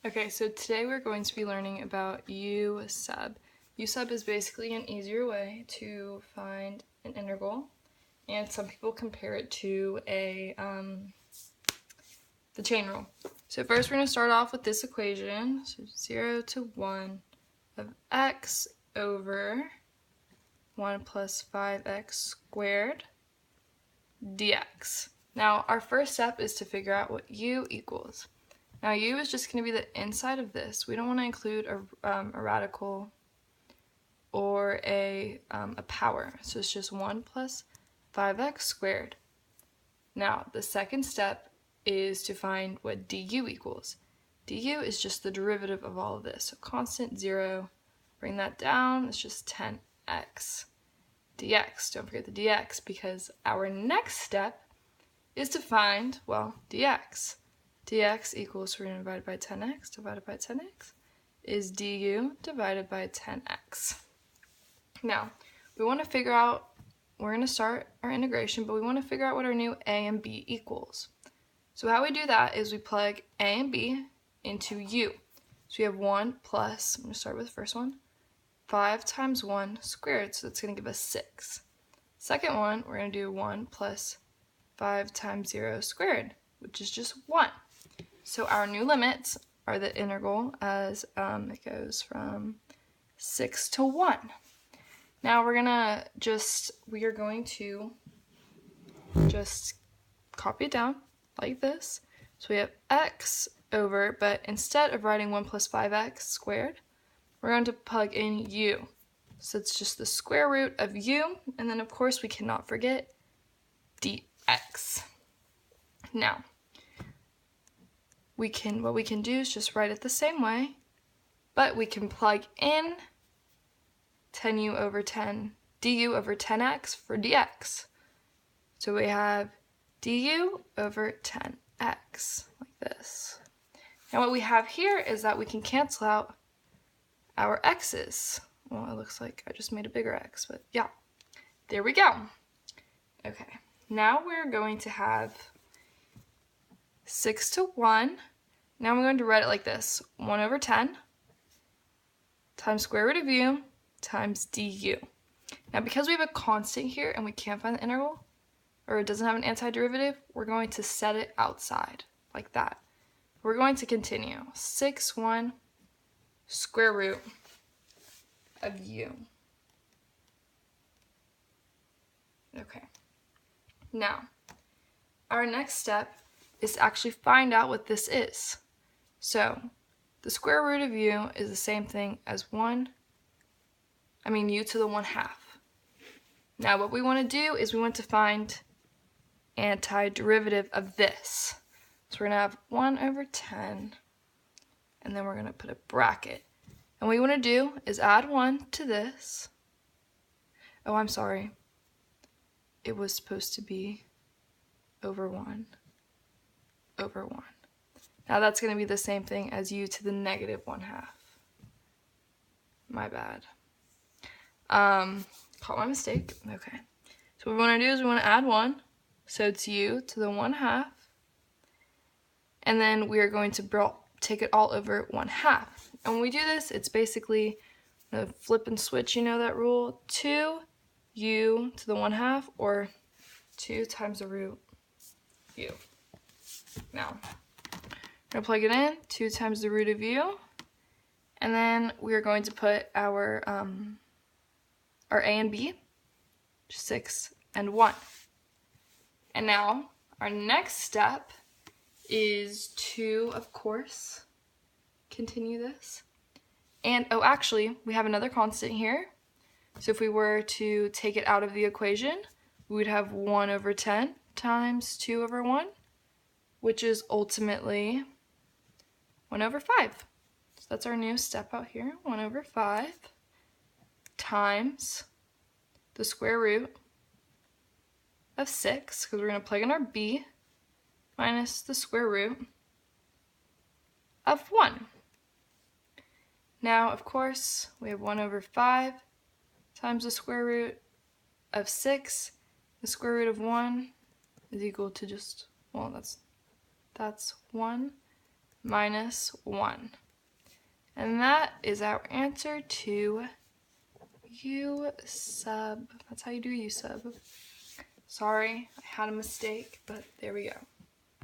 Okay, so today we're going to be learning about U sub. U sub is basically an easier way to find an integral, and some people compare it to the chain rule. So first we're going to start off with this equation, so 0 to 1 of x over 1 plus 5x squared dx. Now our first step is to figure out what u equals. Now u is just going to be the inside of this. We don't want to include a radical or a power. So it's just 1 plus 5x squared. Now the second step is to find what du equals. Du is just the derivative of all of this. So constant 0, bring that down, it's just 10x dx. Don't forget the dx because our next step is to find, well, dx. Dx equals, we're going to divide by 10x divided by 10x is du divided by 10x. Now, we want to figure out, we're going to start our integration, but we want to figure out what our new a and b equals. So how we do that is we plug a and b into u. So we have 1 plus, I'm going to start with the first one, 5 times 1 squared, so that's going to give us 6. Second one, we're going to do 1 plus 5 times 0 squared, which is just 1. So our new limits are the integral as it goes from 6 to 1. Now we are going to just copy it down like this. So we have x over, but instead of writing 1 plus 5x squared, we're going to plug in u. So it's just the square root of u, and then of course we cannot forget dx. Now, what we can do is just write it the same way, but we can plug in 10u over 10, du over 10x for dx. So we have du over 10x, like this. Now what we have here is that we can cancel out our x's. Well, it looks like I just made a bigger x, but yeah, there we go. Okay, now we're going to have 6 to 1. Now I'm going to write it like this. 1 over 10 times square root of u times du. Now because we have a constant here and we can't find the integral, or it doesn't have an antiderivative, we're going to set it outside, like that. We're going to continue. 6, 1, square root of u. Okay. Now, our next step is to actually find out what this is. So, the square root of u is the same thing as u to the 1/2. Now, what we want to do is we want to find antiderivative of this. So we're going to have 1 over 10, and then we're going to put a bracket. And what we want to do is add 1 to this. Oh, I'm sorry. It was supposed to be over 1 over 1. Now that's going to be the same thing as u to the negative 1/2. My bad. Caught my mistake. Okay. So what we want to do is we want to add 1. So it's u to the 1/2. And then we are going to take it all over 1/2. And when we do this, it's basically a flip and switch, you know that rule? 2u to the 1/2 or 2 times the root u. Now, we're going to plug it in, 2 times the root of u, and then we are going to put our a and b, 6 and 1. And now, our next step is to, of course, continue this. And, oh, actually, we have another constant here. So if we were to take it out of the equation, we would have 1 over 10 times 2 over 1, which is ultimately 1 over 5. So that's our new step out here, 1 over 5 times the square root of 6, because we're going to plug in our b, minus the square root of 1. Now, of course, we have 1 over 5 times the square root of 6. The square root of 1 is equal to just, well, that's 1 minus 1. And that is our answer to U sub. That's how you do U sub. Sorry, I had a mistake, but there we go.